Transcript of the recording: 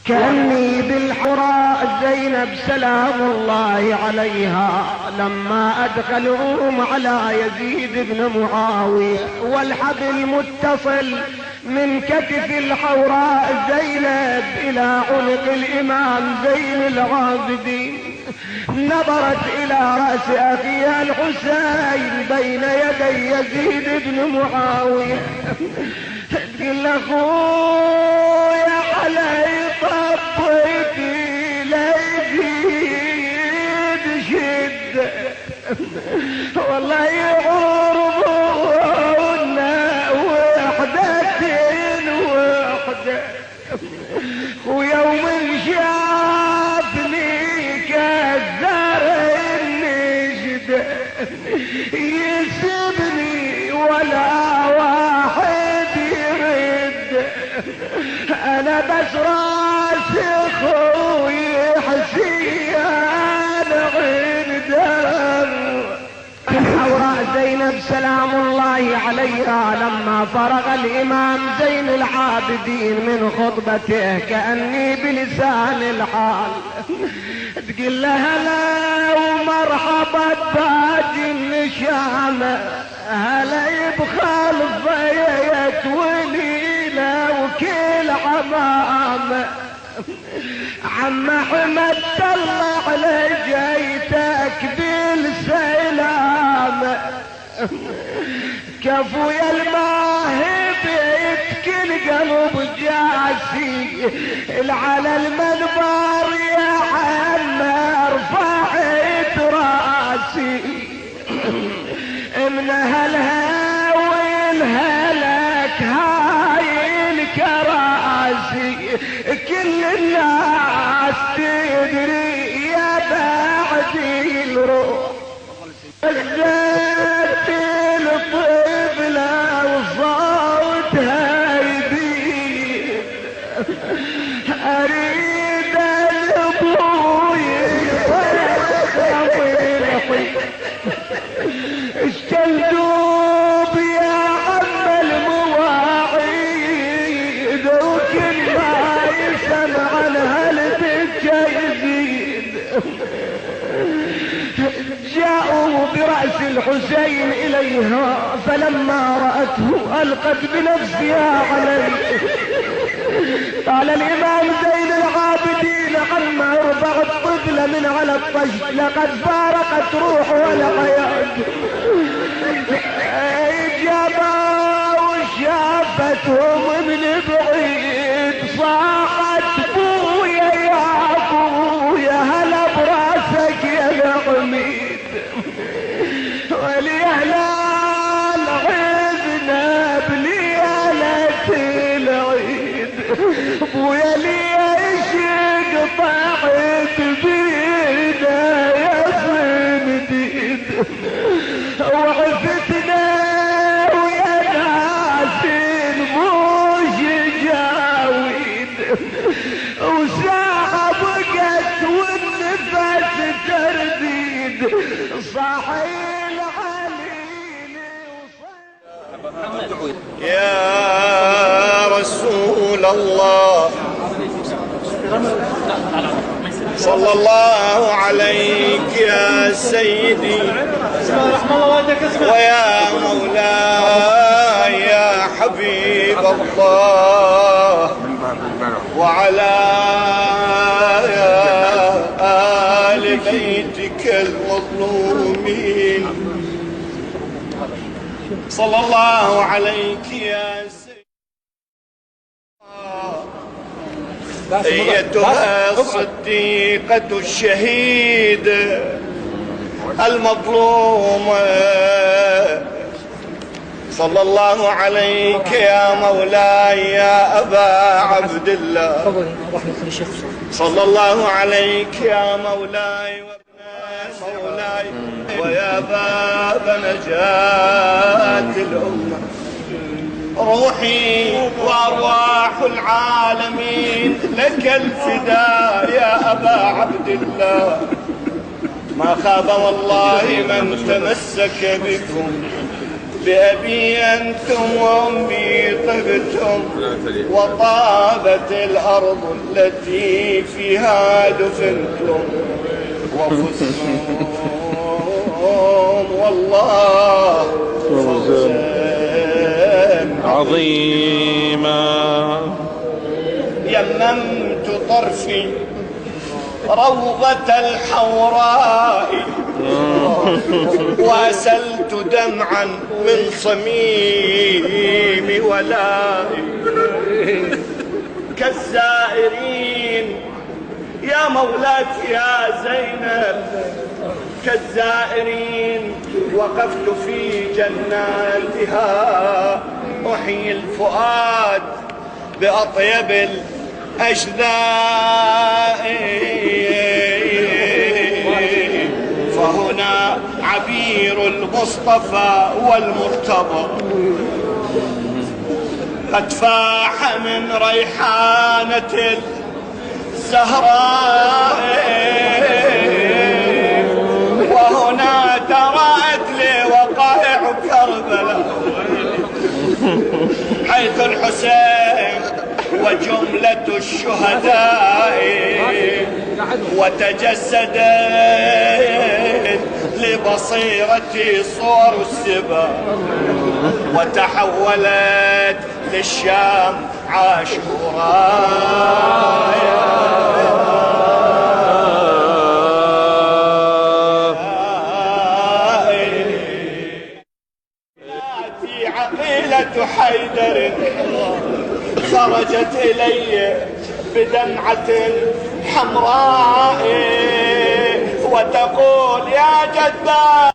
كأني بالحراء زينب سلام الله عليها لما أدخلهم على يزيد بن معاوية والحبل متصل من كتف الحوراء زينب إلى عنق الإمام زين العابدين، نظرت إلى رأس أخيها الحسين بين يدي يزيد بن معاوية تقول أخويا علي طبيتي ليزيد شد والله يعرضونا وحدة ويوم شافني كالزر النجد يسبني ولا واحد يرد، انا بس راس اخوي حسين غردر. الحوراء زينب سلام الله عليها لما فرغ الامام زين العابدين من خطبته كأني بلسان الحال تقول له هلا ومرحبا باج النشامة، هلا يبخل ضيت وليلة وكل عمامة، عم احمد طلع لجيتك بالسلام، كفو يا الماهب كل قلب جاسي على المنبر يا عم رفعت راسي من هلها والهلك هاي الكراسي كل الناس تدري يا بعدي الروح الزيت الطفلة وصوتها يبين اريد الابوي اشتلدوب يا عم المواعيد وكل ما يسمع عنها الجايزين جاءوا برأس الحسين إليها فلما رأته ألقت بنفسها عليه. قال الإمام زين العابدين عما أربع الطفل من على الطشت لقد فارقت روحها الحياة، جابا وشافتهم من بعيد صاحت بويا يا بويا هلا براسك يا العميد وليهلال عزنا بليلة العيد بويا ليش قطعت بينا يا صنديد وعفتنا ويا ناس مش جاويد وساعة بقت والنفس ترديد صاحي العليل يا رسول الله صلى الله عليك يا سيدي ويا مولاي يا حبيب الله وعلى آل بيتك المظلومين صلى الله عليك يا سيدي أيتها الصديقة الشهيدة المظلومة صلى الله عليك يا مولاي يا أبا عبد الله صلى الله عليك يا مولاي وابن مولاي ويا باب نجاة الأمة روحي وأرواح العالمين لك الفداء يا أبا عبد الله ما خاب والله من تمسك بكم بأبي أنتم وأمي طبتم وطابت الأرض التي فيها دفنتم وفزتم والله فوزا عظيما. يممت طرفي روضة الحوراء وأسلت دمعا من صميم ولائي كالزائرين يا مولاتي يا زينب كالزائرين وقفت في جناتها أحيي الفؤاد بأطيب الأجزاء فهنا عبير المصطفى والمرتضى قد فاح من ريحانة الزهراء وهنا ترأت لي وقائع كربلاء حيث الحسين وجملة الشهداء وتجسدت لبصيرتي صور السبا وتحولت للشام عاشوراء عقيلة حيدر خرجت إلي بدمعة حمراء وتقول يا جدار